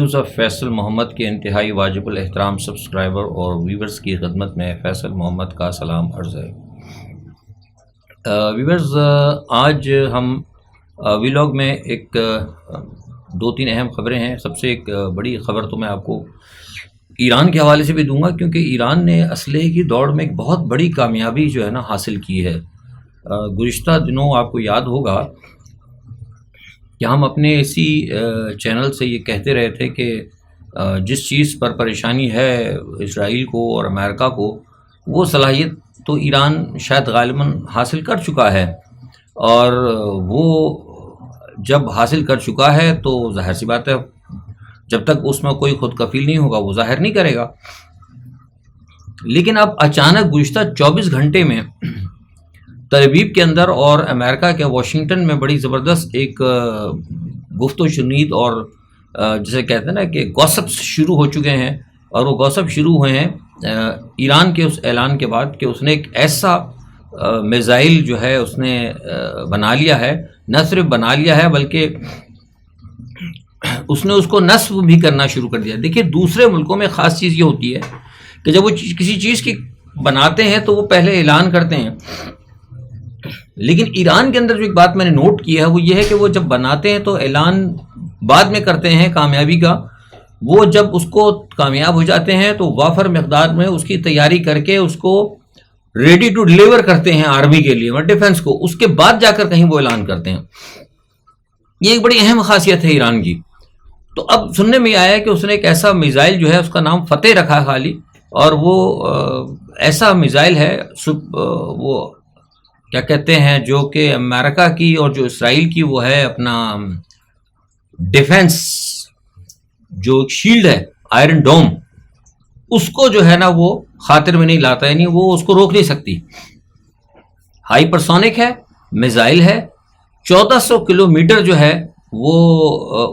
Times of Faisal محمد کے انتہائی واجب الاحترام سبسکرائبر اور ویورز کی خدمت میں فیصل محمد کا سلام عرض ہے۔ ویورز، آج ہم ویلاگ میں ایک دو تین اہم خبریں ہیں۔ سب سے ایک بڑی خبر تو میں آپ کو ایران کے حوالے سے بھی دوں گا، کیونکہ ایران نے اسلحے کی دوڑ میں ایک بہت بڑی کامیابی جو ہے نا حاصل کی ہے۔ گزشتہ دنوں آپ کو یاد ہوگا کہ ہم اپنے اسی چینل سے یہ کہتے رہے تھے کہ جس چیز پر پریشانی ہے اسرائیل کو اور امریکہ کو، وہ صلاحیت تو ایران شاید غالباً حاصل کر چکا ہے، اور وہ جب حاصل کر چکا ہے تو ظاہر سی بات ہے جب تک اس میں کوئی خود کفیل نہیں ہوگا وہ ظاہر نہیں کرے گا۔ لیکن اب اچانک گزشتہ 24 گھنٹے میں تل ابیب کے اندر اور امریکہ کے واشنگٹن میں بڑی زبردست ایک گفت و شنید اور جسے کہتے ہیں نا کہ گوسپس شروع ہو چکے ہیں، اور وہ گوسپ شروع ہوئے ہیں ایران کے اس اعلان کے بعد کہ اس نے ایک ایسا میزائل جو ہے اس نے بنا لیا ہے، نہ صرف بنا لیا ہے بلکہ اس نے اس کو نصب بھی کرنا شروع کر دیا۔ دیکھیے، دوسرے ملکوں میں خاص چیز یہ ہوتی ہے کہ جب وہ کسی چیز کی بناتے ہیں تو وہ پہلے اعلان کرتے ہیں، لیکن ایران کے اندر جو ایک بات میں نے نوٹ کی ہے وہ یہ ہے کہ وہ جب بناتے ہیں تو اعلان بعد میں کرتے ہیں کامیابی کا۔ وہ جب اس کو کامیاب ہو جاتے ہیں تو وافر مقدار میں اس کی تیاری کر کے اس کو ریڈی ٹو ڈیلیور کرتے ہیں آرمی کے لیے، ڈیفنس کو، اس کے بعد جا کر کہیں وہ اعلان کرتے ہیں۔ یہ ایک بڑی اہم خاصیت ہے ایران کی۔ تو اب سننے میں آیا ہے کہ اس نے ایک ایسا میزائل جو ہے اس کا نام فتح رکھا ہے خالی، اور وہ ایسا میزائل ہے وہ کیا کہتے ہیں جو کہ امریکہ کی اور جو اسرائیل کی وہ ہے اپنا ڈیفنس جو شیلڈ ہے، آئرن ڈوم، اس کو جو ہے نا وہ خاطر میں نہیں لاتا، یعنی وہ اس کو روک نہیں سکتی۔ ہائی پرسونک ہے، میزائل ہے، 1400 کلومیٹر جو ہے وہ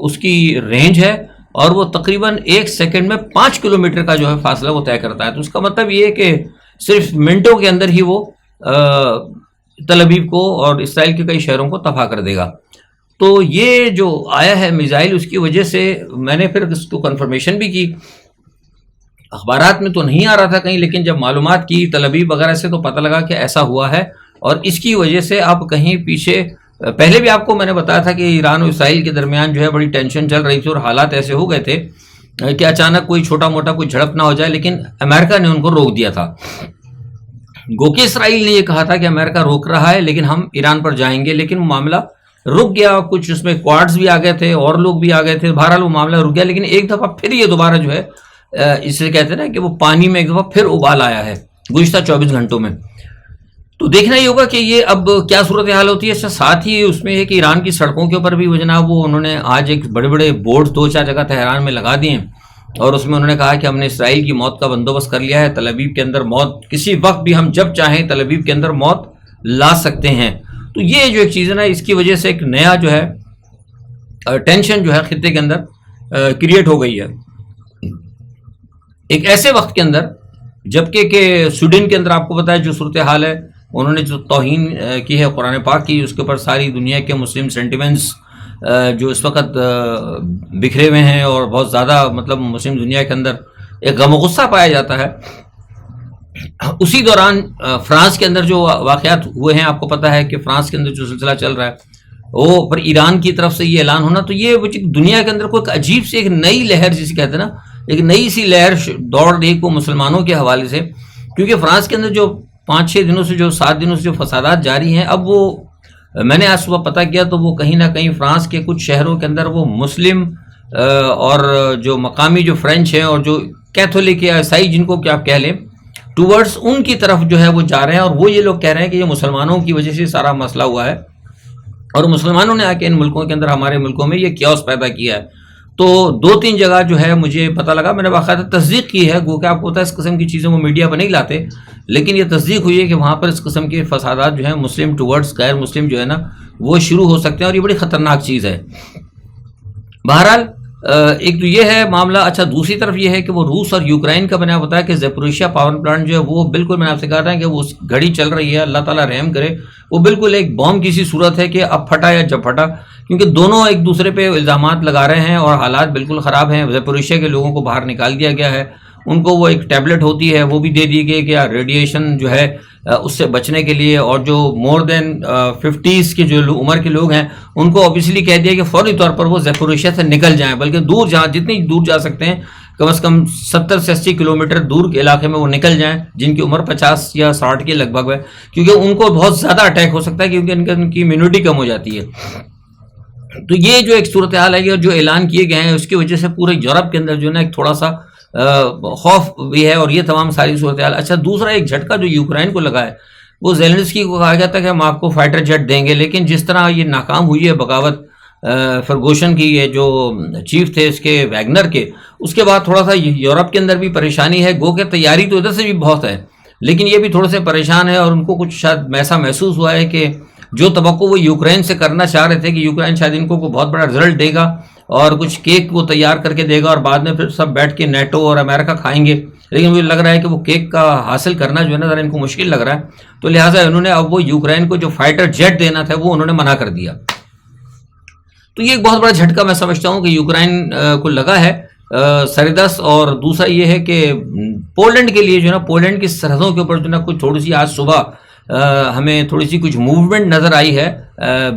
اس کی رینج ہے، اور وہ تقریباً 1 سیکنڈ میں 5 کلومیٹر کا جو ہے فاصلہ وہ طے کرتا ہے۔ تو اس کا مطلب یہ ہے کہ صرف منٹوں کے اندر ہی وہ تل ابیب کو اور اسرائیل کے کئی شہروں کو تباہ کر دے گا۔ تو یہ جو آیا ہے میزائل، اس کی وجہ سے میں نے پھر اس کو کنفرمیشن بھی کی۔ اخبارات میں تو نہیں آ رہا تھا کہیں، لیکن جب معلومات کی تل ابیب وغیرہ سے تو پتہ لگا کہ ایسا ہوا ہے، اور اس کی وجہ سے اب کہیں پیچھے، پہلے بھی آپ کو میں نے بتایا تھا کہ ایران اور اسرائیل کے درمیان جو ہے بڑی ٹینشن چل رہی تھی، اور حالات ایسے ہو گئے تھے کہ اچانک کوئی چھوٹا موٹا کوئی جھڑپ نہ ہو جائے، لیکن امریکہ نے ان کو روک دیا تھا۔ گو کہ اسرائیل نے یہ کہا تھا کہ امریکہ روک رہا ہے لیکن ہم ایران پر جائیں گے، لیکن وہ معاملہ رک گیا۔ کچھ اس میں کوارڈز بھی آ گئے تھے اور لوگ بھی آ گئے تھے، بہرحال وہ معاملہ رک گیا۔ لیکن ایک دفعہ پھر یہ دوبارہ جو ہے اسے کہتے ہیں نا کہ وہ پانی میں ایک دفعہ پھر ابال آیا ہے گزشتہ 24 گھنٹوں میں۔ تو دیکھنا یہ ہوگا کہ یہ اب کیا صورتحال ہوتی ہے۔ اس سے ساتھ ہی اس میں ہے کہ ایران کی سڑکوں کے اوپر بھی وہ جناب وہ انہوں نے آج ایک بڑے بڑے بورڈ 2-4 جگہ تہران میں لگا دیے، اور اس میں انہوں نے کہا کہ ہم نے اسرائیل کی موت کا بندوبست کر لیا ہے، تل ابیب کے اندر موت کسی وقت بھی ہم جب چاہیں تل ابیب کے اندر موت لا سکتے ہیں۔ تو یہ جو ایک چیز ہے نا، اس کی وجہ سے ایک نیا جو ہے ٹینشن جو ہے خطے کے اندر کریٹ ہو گئی ہے، ایک ایسے وقت کے اندر جبکہ کہ سوڈان کے اندر آپ کو بتایا جو صورتحال ہے، انہوں نے جو توہین کی ہے قرآن پاک کی، اس کے اوپر ساری دنیا کے مسلم سینٹیمنٹس جو اس وقت بکھرے ہوئے ہیں، اور بہت زیادہ مطلب مسلم دنیا کے اندر ایک غم و غصہ پایا جاتا ہے۔ اسی دوران فرانس کے اندر جو واقعات ہوئے ہیں، آپ کو پتہ ہے کہ فرانس کے اندر جو سلسلہ چل رہا ہے وہ پر ایران کی طرف سے یہ اعلان ہونا، تو یہ دنیا کے اندر کوئی عجیب سی ایک نئی لہر جسے کہتے ہیں نا، ایک نئی سی لہر دوڑ رہی کو مسلمانوں کے حوالے سے، کیونکہ فرانس کے اندر جو 5-6 دنوں سے جو 7 دنوں سے جو فسادات جاری ہیں، اب وہ میں نے آج صبح پتہ کیا تو وہ کہیں نہ کہیں فرانس کے کچھ شہروں کے اندر وہ مسلم اور جو مقامی جو فرینچ ہیں اور جو کیتھولک یا عیسائی جن کو کیا آپ کہہ لیں، ٹورڈز ان کی طرف جو ہے وہ جا رہے ہیں، اور وہ یہ لوگ کہہ رہے ہیں کہ یہ مسلمانوں کی وجہ سے سارا مسئلہ ہوا ہے، اور مسلمانوں نے آ کے ان ملکوں کے اندر ہمارے ملکوں میں یہ کیوس پیدا کیا ہے۔ تو 2-3 جگہ جو ہے مجھے پتہ لگا، میں نے باقاعدہ تصدیق کی ہے، گو کہ آپ کو پتہ ہے اس قسم کی چیزیں وہ میڈیا پر نہیں لاتے، لیکن یہ تصدیق ہوئی ہے کہ وہاں پر اس قسم کے فسادات جو ہیں مسلم ٹورڈز غیر مسلم جو ہے نا وہ شروع ہو سکتے ہیں، اور یہ بڑی خطرناک چیز ہے۔ بہرحال ایک تو یہ ہے معاملہ. اچھا دوسری طرف یہ ہے کہ وہ روس اور یوکرائن کا میں نے بتایا کہ زیپوریشیا پاور پلانٹ جو ہے وہ بالکل میں نے آپ سے کہا تھا کہ وہ گھڑی چل رہی ہے, اللہ تعالیٰ رحم کرے, وہ بالکل ایک بام کی سی صورت ہے کہ اب پھٹا یا جب پھٹا, کیونکہ دونوں ایک دوسرے پہ الزامات لگا رہے ہیں اور حالات بالکل خراب ہیں. زیپوریشیا کے لوگوں کو باہر نکال دیا گیا ہے, ان کو وہ ایک ٹیبلٹ ہوتی ہے وہ بھی دے دی گئی کہ ریڈیشن جو ہے اس سے بچنے کے لیے, اور جو مور دین 50s کے جو عمر کے لوگ ہیں ان کو اوبیسلی کہہ دیا کہ فوری طور پر وہ زیپوریشیا سے نکل جائیں, بلکہ دور جہاں جتنی دور جا سکتے ہیں کم از کم 70 سے 80 کلومیٹر دور کے علاقے میں وہ نکل جائیں, جن کی عمر 50 یا 60 کے لگ بھگ ہے, کیونکہ ان کو بہت زیادہ اٹیک ہو سکتا ہے کیونکہ ان کی امیونٹی کم ہو جاتی ہے. تو یہ جو ایک صورتحال ہے اور جو اعلان کیے گئے ہیں اس کی وجہ سے پورے یورپ کے اندر جو ہے نا ایک تھوڑا سا خوف بھی ہے, اور یہ تمام ساری صورتحال. اچھا دوسرا ایک جھٹکا جو یوکرائن کو لگا ہے وہ زیلنسکی کو کہا گیا تھا کہ ہم آپ کو فائٹر جیٹ دیں گے, لیکن جس طرح یہ ناکام ہوئی ہے بغاوت فرگوشن کی, یہ جو چیف تھے اس کے ویگنر کے, اس کے بعد تھوڑا سا یورپ کے اندر بھی پریشانی ہے. گو کہ تیاری تو ادھر سے بھی بہت ہے لیکن یہ بھی تھوڑے سے پریشان ہے, اور ان کو کچھ شاید ایسا محسوس ہوا ہے کہ جو توقع وہ یوکرائن سے کرنا چاہ رہے تھے کہ یوکرائن شاید ان کو بہت بڑا رزلٹ دے گا اور کچھ کیک وہ تیار کر کے دے گا اور بعد میں پھر سب بیٹھ کے نیٹو اور امریکہ کھائیں گے, لیکن مجھے لگ رہا ہے کہ وہ کیک کا حاصل کرنا جو ہے نا ذرا ان کو مشکل لگ رہا ہے. تو لہٰذا انہوں نے اب وہ یوکرائن کو جو فائٹر جیٹ دینا تھا وہ انہوں نے منع کر دیا. تو یہ ایک بہت بڑا جھٹکا میں سمجھتا ہوں کہ یوکرائن کو لگا ہے سردس. اور دوسرا یہ ہے کہ پولینڈ کے لیے جو ہے نا پولینڈ کی سرحدوں کے اوپر جو ہے نا کچھ تھوڑی سی آج صبح ہمیں تھوڑی سی کچھ موومنٹ نظر آئی ہے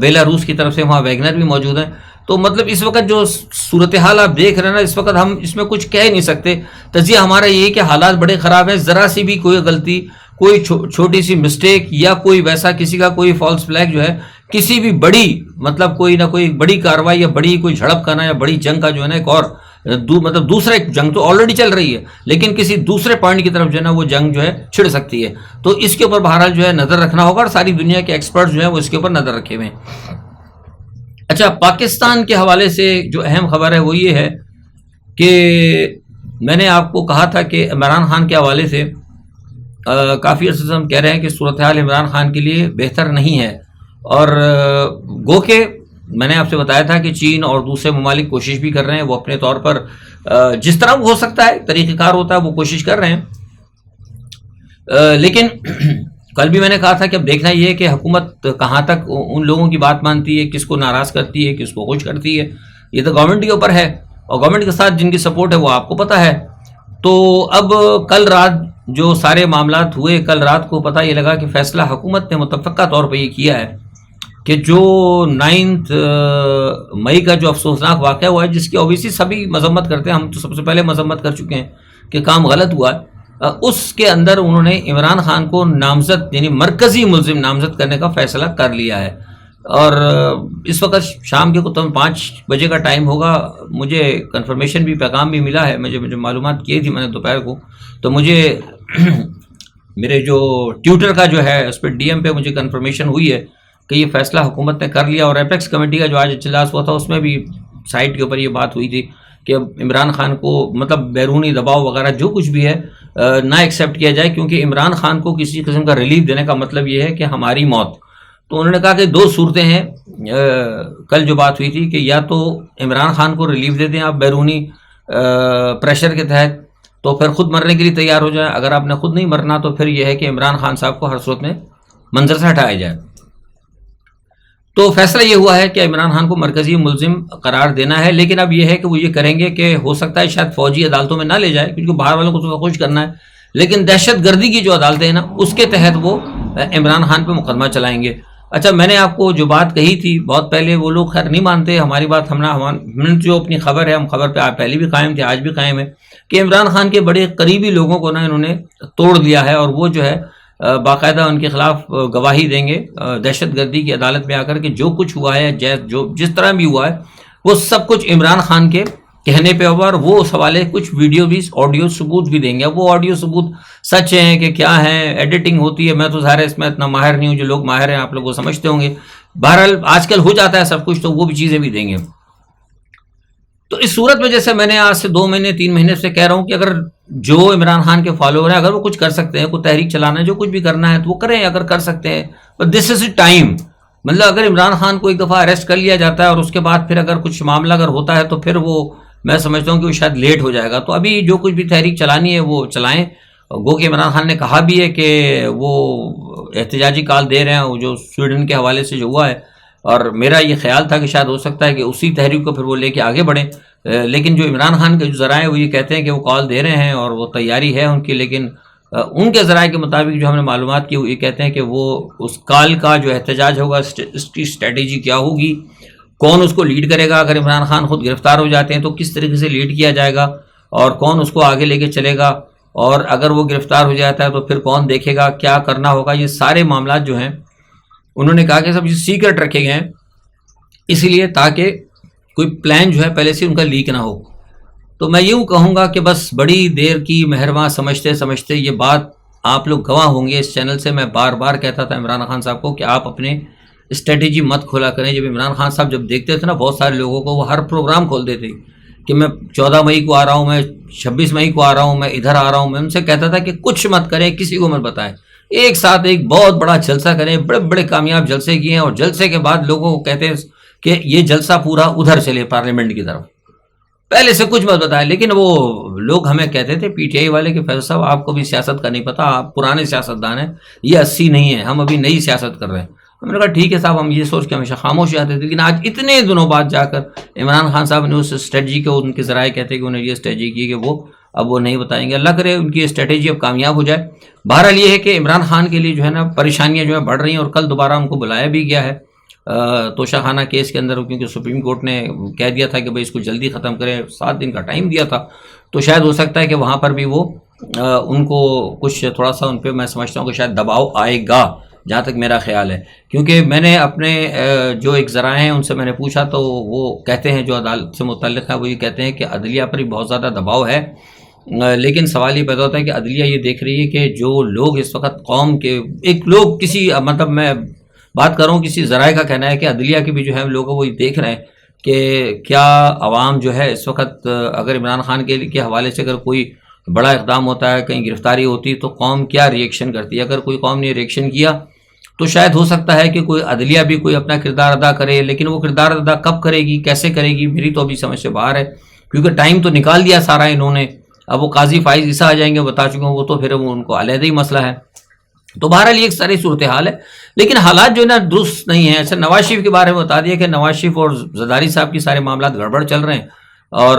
بیلاروس کی طرف سے, وہاں ویگنر بھی موجود ہیں. تو مطلب اس وقت جو صورتحال آپ دیکھ رہے ہیں نا اس وقت ہم اس میں کچھ کہہ نہیں سکتے. تجزیہ ہمارا یہ کہ حالات بڑے خراب ہیں, ذرا سی بھی کوئی غلطی, کوئی چھوٹی سی مسٹیک یا کوئی ویسا کسی کا کوئی فالس فلیگ جو ہے کسی بھی بڑی مطلب کوئی نہ کوئی بڑی کارروائی یا بڑی کوئی جھڑپ کرنا یا بڑی جنگ کا جو ہے نا ایک اور مطلب دوسرا ایک جنگ تو آلریڈی چل رہی ہے لیکن کسی دوسرے پوائنٹ کی طرف جو ہے نا وہ جنگ جو ہے چھڑ سکتی ہے. تو اس کے اوپر بہرحال جو ہے نظر رکھنا ہوگا اور ساری دنیا کے ایکسپرٹ جو ہیں وہ اس کے اوپر نظر رکھے ہوئے ہیں. اچھا پاکستان کے حوالے سے جو اہم خبر ہے وہ یہ ہے کہ میں نے آپ کو کہا تھا کہ عمران خان کے حوالے سے کافی عرصے سے ہم کہہ رہے ہیں کہ صورتحال عمران خان کے لیے بہتر نہیں ہے, اور گو کہ میں نے آپ سے بتایا تھا کہ چین اور دوسرے ممالک کوشش بھی کر رہے ہیں, وہ اپنے طور پر جس طرح ہو سکتا ہے طریقہ کار ہوتا ہے وہ کوشش کر رہے ہیں. لیکن کل بھی میں نے کہا تھا کہ اب دیکھنا یہ ہے کہ حکومت کہاں تک ان لوگوں کی بات مانتی ہے, کس کو ناراض کرتی ہے, کس کو خوش کرتی ہے. یہ تو گورنمنٹ کے اوپر ہے, اور گورنمنٹ کے ساتھ جن کی سپورٹ ہے وہ آپ کو پتہ ہے. تو اب کل رات جو سارے معاملات ہوئے, کل رات کو پتہ یہ لگا کہ فیصلہ حکومت نے متفقہ طور پہ یہ کیا ہے کہ جو 9 مئی کا جو افسوسناک واقعہ ہوا ہے, جس کی اوبیسلی سبھی مذمت کرتے ہیں, ہم تو سب سے پہلے مذمت کر چکے ہیں کہ کام غلط ہوا ہے, اس کے اندر انہوں نے عمران خان کو نامزد یعنی مرکزی ملزم نامزد کرنے کا فیصلہ کر لیا ہے. اور اس وقت شام کے تقریباً 5 بجے کا ٹائم ہوگا, مجھے کنفرمیشن بھی پیغام بھی ملا ہے, مجھے معلومات کی تھی میں نے دوپہر کو, تو مجھے میرے جو ٹیوٹر کا جو ہے اس پہ ڈی ایم پہ مجھے کنفرمیشن ہوئی ہے کہ یہ فیصلہ حکومت نے کر لیا. اور ایپیکس کمیٹی کا جو آج اجلاس ہوا تھا اس میں بھی سائٹ کے اوپر یہ بات ہوئی تھی کہ عمران خان کو مطلب بیرونی دباؤ وغیرہ جو کچھ بھی ہے نہ ایکسیپٹ کیا جائے, کیونکہ عمران خان کو کسی قسم کا ریلیف دینے کا مطلب یہ ہے کہ ہماری موت. تو انہوں نے کہا کہ 2 صورتیں ہیں, کل جو بات ہوئی تھی کہ یا تو عمران خان کو ریلیف دے دیں آپ بیرونی پریشر کے تحت, تو پھر خود مرنے کے لیے تیار ہو جائیں. اگر آپ نے خود نہیں مرنا تو پھر یہ ہے کہ عمران خان صاحب کو ہر صورت میں منظر سے ہٹایا جائے. تو فیصلہ یہ ہوا ہے کہ عمران خان کو مرکزی ملزم قرار دینا ہے, لیکن اب یہ ہے کہ وہ یہ کریں گے کہ ہو سکتا ہے شاید فوجی عدالتوں میں نہ لے جائے کیونکہ باہر والوں کو تو خوش کرنا ہے, لیکن دہشت گردی کی جو عدالتیں ہیں نا اس کے تحت وہ عمران خان پہ مقدمہ چلائیں گے. اچھا میں نے آپ کو جو بات کہی تھی بہت پہلے, وہ لوگ خیر نہیں مانتے ہماری بات, ہم نے جو اپنی خبر ہے ہم خبر پہ آپ پہلے بھی قائم تھے آج بھی قائم ہے کہ عمران خان کے بڑے قریبی لوگوں کو نا انہوں نے توڑ دیا ہے, اور وہ جو ہے باقاعدہ ان کے خلاف گواہی دیں گے دہشت گردی کی عدالت میں آ کر کہ جو کچھ ہوا ہے جو جس طرح بھی ہوا ہے وہ سب کچھ عمران خان کے کہنے پہ ہوگا, اور وہ اس حوالے کچھ ویڈیو بھی آڈیو ثبوت بھی دیں گے. وہ آڈیو ثبوت سچ ہیں کہ کیا ہیں, ایڈیٹنگ ہوتی ہے, میں تو ظاہر اس میں اتنا ماہر نہیں ہوں, جو لوگ ماہر ہیں آپ لوگ وہ سمجھتے ہوں گے. بہرحال آج کل ہو جاتا ہے سب کچھ, تو وہ بھی چیزیں بھی دیں گے. تو اس صورت میں جیسے میں نے آج سے 2 مہینے 3 مہینے سے کہہ رہا ہوں کہ اگر جو عمران خان کے فالوور ہیں اگر وہ کچھ کر سکتے ہیں, کوئی تحریک چلانا ہے, جو کچھ بھی کرنا ہے تو وہ کریں اگر کر سکتے ہیں, but this is a time. مطلب اگر عمران خان کو ایک دفعہ اریسٹ کر لیا جاتا ہے اور اس کے بعد پھر اگر کچھ معاملہ اگر ہوتا ہے تو پھر وہ میں سمجھتا ہوں کہ وہ شاید لیٹ ہو جائے گا. تو ابھی جو کچھ بھی تحریک چلانی ہے وہ چلائیں. گو کہ عمران خان نے کہا بھی ہے کہ وہ احتجاجی کال دے رہے ہیں وہ جو سویڈن کے حوالے سے جو ہوا ہے, اور میرا یہ خیال تھا کہ شاید ہو سکتا ہے کہ اسی تحریک کو پھر وہ لے کے آگے بڑھیں. لیکن جو عمران خان کے جو ذرائع ہیں وہ یہ کہتے ہیں کہ وہ کال دے رہے ہیں اور وہ تیاری ہے ان کی, لیکن ان کے ذرائع کے مطابق جو ہم نے معلومات کی وہ یہ کہتے ہیں کہ وہ اس کال کا جو احتجاج ہوگا اس کی اسٹریٹجی کیا ہوگی, کون اس کو لیڈ کرے گا, اگر عمران خان خود گرفتار ہو جاتے ہیں تو کس طریقے سے لیڈ کیا جائے گا اور کون اس کو آگے لے کے چلے گا, اور اگر وہ گرفتار ہو جاتا ہے تو پھر کون دیکھے گا, کیا کرنا ہوگا. یہ سارے معاملات جو ہیں انہوں نے کہا کہ سب سیکرٹ رکھے گئے ہیں, اسی لیے تاکہ کوئی پلان جو ہے پہلے سے ان کا لیک نہ ہو. تو میں یوں کہوں گا کہ بس بڑی دیر کی مہرباں سمجھتے سمجھتے یہ بات آپ لوگ گواہ ہوں گے. اس چینل سے میں بار بار کہتا تھا عمران خان صاحب کو کہ آپ اپنے اسٹریٹجی مت کھولا کریں. جب عمران خان صاحب جب دیکھتے تھے نا بہت سارے لوگوں کو وہ ہر پروگرام کھول دیتے کہ میں 14 مئی کو آ رہا ہوں, میں 26 مئی کو آ رہا ہوں, میں ادھر آ رہا ہوں. میں ان سے کہتا تھا کہ کچھ مت کریں, کسی کو مت بتائیں, ایک ساتھ ایک بہت بڑا جلسہ کریں. بڑے بڑے کامیاب جلسے کیے ہیں اور جلسے کے بعد لوگوں کو کہتے ہیں کہ یہ جلسہ پورا ادھر چلے پارلیمنٹ کی طرف, پہلے سے کچھ مت بتائیں. لیکن وہ لوگ ہمیں کہتے تھے پی ٹی آئی والے کہ فیض صاحب آپ کو بھی سیاست کا نہیں پتہ, آپ پرانے سیاستدان ہیں, یہ 80 نہیں ہے, ہم ابھی نئی سیاست کر رہے ہیں. ہم نے کہا ٹھیک ہے صاحب, ہم یہ سوچ کے ہمیشہ خاموش رہتے تھے. لیکن آج اتنے دنوں بعد جا کر عمران خان صاحب نے اس اسٹریٹجی کو, ان کے ذرائع کہتے ہیں کہ انہوں نے یہ اسٹریٹجی کی کہ وہ اب وہ نہیں بتائیں گے. اللہ کرے ان کی اسٹریٹجی اب کامیاب ہو جائے. بہرحال یہ ہے کہ عمران خان کے لیے جو ہے نا پریشانیاں جو ہے بڑھ رہی ہیں, اور کل دوبارہ ان کو بلایا بھی گیا ہے توشہ خانہ کیس کے اندر, کیونکہ سپریم کورٹ نے کہہ دیا تھا کہ بھائی اس کو جلدی ختم کریں, 7 دن کا ٹائم دیا تھا. تو شاید ہو سکتا ہے کہ وہاں پر بھی وہ ان کو کچھ تھوڑا سا ان پہ میں سمجھتا ہوں کہ شاید دباؤ آئے گا, جہاں تک میرا خیال ہے. کیونکہ میں نے اپنے جو ایک ذرائع ہیں ان سے میں نے پوچھا تو وہ کہتے ہیں, جو عدالت سے متعلق ہے, وہ یہ کہتے ہیں کہ عدلیہ پر ہی بہت زیادہ دباؤ ہے. لیکن سوال یہ پیدا ہوتا ہے کہ عدلیہ یہ دیکھ رہی ہے کہ جو لوگ اس وقت قوم کے ایک لوگ کسی, مطلب میں بات کر رہا ہوں کسی ذرائع کا کہنا ہے کہ عدلیہ کے بھی جو ہے لوگ وہ دیکھ رہے ہیں کہ کیا عوام جو ہے اس وقت اگر عمران خان کے حوالے سے اگر کوئی بڑا اقدام ہوتا ہے, کہیں گرفتاری ہوتی تو قوم کیا ریئیکشن کرتی ہے. اگر کوئی قوم نے ریئیکشن کیا تو شاید ہو سکتا ہے کہ کوئی عدلیہ بھی کوئی اپنا کردار ادا کرے. لیکن وہ کردار ادا کب کرے گی, کیسے کرے گی, میری تو ابھی سمجھ سے باہر ہے. کیونکہ ٹائم تو نکال دیا سارا انہوں نے, اب وہ قاضی فائز عیسیٰ آ جائیں گے, بتا چکے ہوں, وہ تو پھر وہ ان کو علیحدہ ہی مسئلہ ہے. تو بہرحال یہ ایک ساری صورتحال ہے, لیکن حالات جو ہے نا درست نہیں ہیں. اچھا, نواز شریف کے بارے میں بتا دیا کہ نواز شریف اور زرداری صاحب کی سارے معاملات گڑبڑ چل رہے ہیں, اور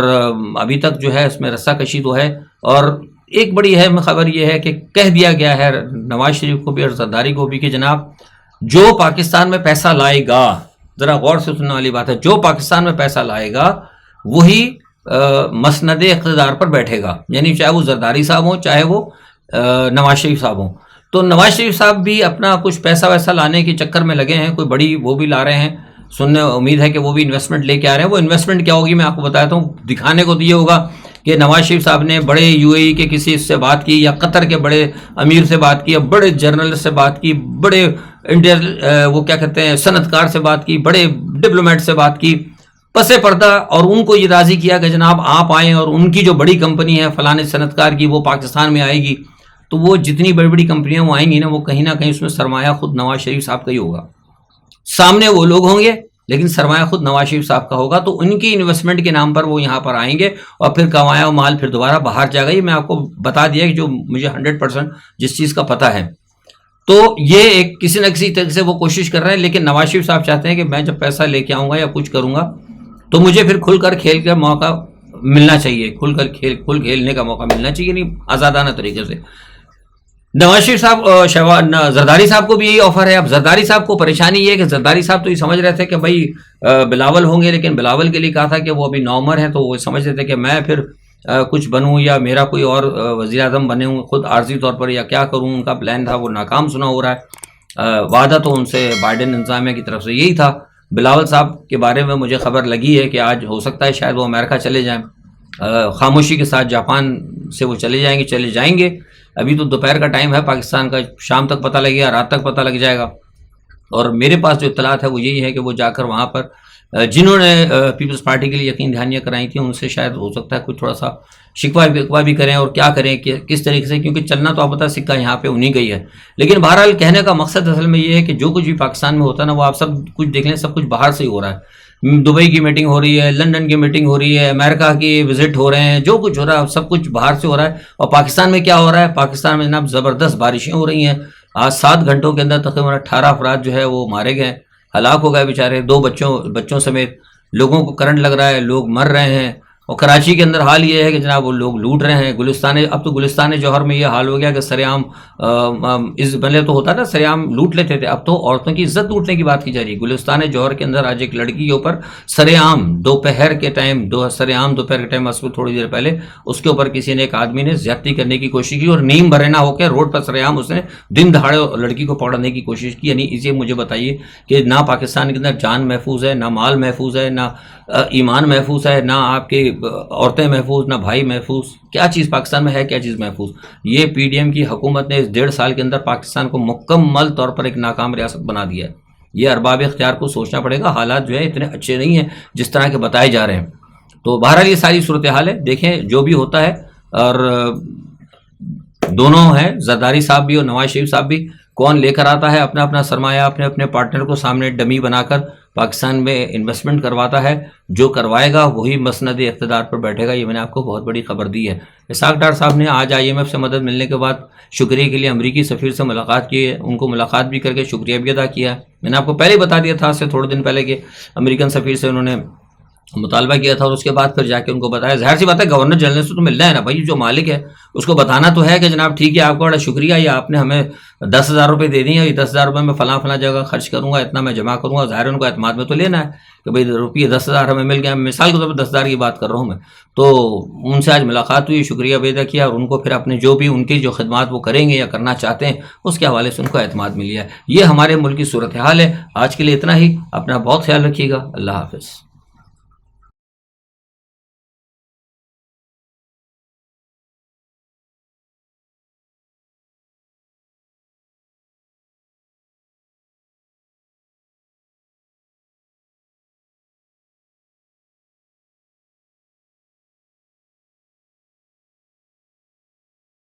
ابھی تک جو ہے اس میں رسہ کشی تو ہے. اور ایک بڑی اہم خبر یہ ہے کہ کہہ دیا گیا ہے نواز شریف کو بھی اور زرداری کو بھی کہ جناب جو پاکستان میں پیسہ لائے گا, ذرا غور سے سننے والی بات ہے, جو پاکستان میں پیسہ لائے گا وہی مسند اقتدار پر بیٹھے گا. یعنی چاہے وہ زرداری صاحب ہوں, چاہے وہ نواز شریف صاحب ہوں. تو نواز شریف صاحب بھی اپنا کچھ پیسہ ویسا لانے کے چکر میں لگے ہیں, کوئی بڑی وہ بھی لا رہے ہیں. سننے امید ہے کہ وہ بھی انویسٹمنٹ لے کے آ رہے ہیں. وہ انویسٹمنٹ کیا ہوگی میں آپ کو بتاتا ہوں. دکھانے کو تو یہ ہوگا کہ نواز شریف صاحب نے بڑے یو اے ای کے کسی سے بات کی, یا قطر کے بڑے امیر سے بات کی, یا بڑے جرنلسٹ سے بات کی, بڑے انڈیا وہ کیا کہتے ہیں صنعت کار سے بات کی, بڑے ڈپلومیٹ سے بات کی پس پردہ, اور ان کو یہ راضی کیا کہ جناب آپ آئیں, اور ان کی جو بڑی کمپنی ہے فلانے صنعت کار کی وہ پاکستان میں آئے گی. تو وہ جتنی بڑی بڑی کمپنیاں وہ آئیں گی نا, وہ کہیں نہ کہیں اس میں سرمایہ خود نواز شریف صاحب کا ہی ہوگا. سامنے وہ لوگ ہوں گے لیکن سرمایہ خود نواز شریف صاحب کا ہوگا. تو ان کی انویسٹمنٹ کے نام پر وہ یہاں پر آئیں گے, اور پھر کمایا مال پھر دوبارہ باہر جائے گا. یہ میں آپ کو بتا دیا کہ جو مجھے 100% جس چیز کا پتہ ہے. تو یہ ایک کسی نہ کسی طرح سے وہ کوشش کر رہے ہیں. لیکن نواز شریف صاحب چاہتے ہیں کہ میں جب پیسہ لے کے آؤں گا یا کچھ کروں گا تو مجھے پھر کھل کر کھیل کا موقع ملنا چاہیے, کھل کھیلنے کا موقع ملنا چاہیے, نہیں آزادانہ طریقے سے. نواز شریف صاحب زرداری صاحب کو بھی یہی آفر ہے. اب زرداری صاحب کو پریشانی یہ ہے کہ زرداری صاحب تو یہ سمجھ رہے تھے کہ بھائی بلاول ہوں گے, لیکن بلاول کے لیے کہا تھا کہ وہ ابھی نومبر ہیں, تو وہ سمجھ رہے تھے کہ میں پھر کچھ بنوں یا میرا کوئی اور وزیر اعظم بنے ہوں خود عارضی طور پر, یا کیا کروں. ان کا پلان تھا, وہ ناکام سنا ہو رہا ہے. وعدہ تو ان سے بائیڈن انتظامیہ کی طرف سے یہی تھا. بلاول صاحب کے بارے میں مجھے خبر لگی ہے کہ آج ہو سکتا ہے شاید وہ امریکہ چلے جائیں, خاموشی کے ساتھ جاپان سے وہ چلے جائیں گے. ابھی تو دوپہر کا ٹائم ہے پاکستان کا, شام تک پتہ لگے گا, رات تک پتہ لگ جائے گا. اور میرے پاس جو اطلاعات ہے وہ یہی ہے کہ وہ جا کر وہاں پر جنہوں نے پیپلز پارٹی کے لیے یقین دہانیاں کرائی تھیں ان سے شاید ہو سکتا ہے کچھ تھوڑا سا شکوہ بھی کریں اور کیا کریں کہ کس طریقے سے، کیونکہ چلنا تو آپ پتہ سکہ یہاں پہ انہیں گئی ہے. لیکن بہرحال کہنے کا مقصد اصل میں یہ ہے کہ جو کچھ بھی پاکستان میں ہوتا ہے نا وہ آپ سب کچھ دیکھ لیں، سب کچھ باہر سے ہی ہو رہا ہے. دبئی کی میٹنگ ہو رہی ہے، لندن کی میٹنگ ہو رہی ہے، امریکہ کی وزٹ ہو رہے ہیں، جو کچھ ہو رہا ہے سب کچھ باہر سے ہو رہا ہے. اور پاکستان میں کیا ہو رہا ہے؟ پاکستان میں جناب زبردست بارشیں ہو رہی ہیں. آج 7 گھنٹوں کے اندر تقریباً 18 افراد جو ہے وہ مارے گئے، ہلاک ہو گئے بیچارے، 2 بچوں سمیت. لوگوں کو کرنٹ لگ رہا ہے، لوگ مر رہے ہیں. اور کراچی کے اندر حال یہ ہے کہ جناب وہ لوگ لوٹ رہے ہیں. اب تو گلستان جوہر میں یہ حال ہو گیا کہ سر عام پہلے تو ہوتا تھا سر عام لوٹ لیتے تھے، اب تو عورتوں کی عزت لوٹنے کی بات کی جا رہی ہے. گلستان جوہر کے اندر آج ایک لڑکی کے اوپر سر عام دوپہر کے ٹائم تھوڑی دیر پہلے اس کے اوپر کسی نے، ایک آدمی نے زیادتی کرنے کی کوشش کی اور نیم بھرے نہ ہو کے روڈ پر سر عام اس نے دن دہاڑے لڑکی کو پکڑنے کی کوشش کی. یعنی اسے مجھے بتائیے کہ نہ پاکستان کے اندر جان محفوظ ہے، نہ مال محفوظ ہے، نہ ایمان محفوظ ہے، نہ آپ کے عورتیں محفوظ، نہ بھائی محفوظ. کیا چیز پاکستان میں ہے، کیا چیز محفوظ؟ یہ پی ڈی ایم کی حکومت نے اس 1.5 سال کے اندر پاکستان کو مکمل طور پر ایک ناکام ریاست بنا دیا ہے. یہ ارباب اختیار کو سوچنا پڑے گا. حالات جو ہے اتنے اچھے نہیں ہیں جس طرح کے بتائے جا رہے ہیں. تو بہرحال یہ ساری صورتحال ہے، دیکھیں جو بھی ہوتا ہے. اور دونوں ہیں، زرداری صاحب بھی اور نواز شریف صاحب بھی، کون لے کر آتا ہے اپنا اپنا سرمایہ، اپنے پارٹنر کو سامنے ڈمی بنا کر پاکستان میں انویسٹمنٹ کرواتا ہے. جو کروائے گا وہی مسند اقتدار پر بیٹھے گا. یہ میں نے آپ کو بہت بڑی خبر دی ہے. اسحاق ڈار صاحب نے آج IMF سے مدد ملنے کے بعد شکریہ کے لیے امریکی سفیر سے ملاقات کی ہے، ان کو ملاقات بھی کر کے شکریہ بھی ادا کیا ہے. میں نے آپ کو پہلے ہی بتا دیا تھا، سے تھوڑے دن پہلے، کہ امریکن سفیر سے انہوں نے مطالبہ کیا تھا اور اس کے بعد پھر جا کے ان کو بتایا. ظاہر سی بات ہے گورنر جنرل سے تو ملنا ہے نا بھائی، جو مالک ہے اس کو بتانا تو ہے کہ جناب ٹھیک ہے آپ کا بڑا شکریہ، یا آپ نے ہمیں 10,000 روپے دے دیے، یہ 10,000 روپے میں فلاں جگہ خرچ کروں گا، اتنا میں جمع کروں گا. ظاہر ان کو اعتماد میں تو لینا ہے کہ بھائی روپیے 10,000 ہمیں مل گیا. مثال کے طور پر 10,000 کی بات کر رہا ہوں میں. تو ان سے آج ملاقات ہوئی، شکریہ ادا کیا اور ان کو پھر اپنے جو بھی ان کی جو خدمات وہ کریں گے یا کرنا چاہتے ہیں اس کے حوالے سے ان کو اعتماد مل گیا. یہ ہمارے ملک کی صورتحال ہے. آج کے لیے اتنا ہی. اپنا بہت خیال رکھیے گا. اللہ حافظ.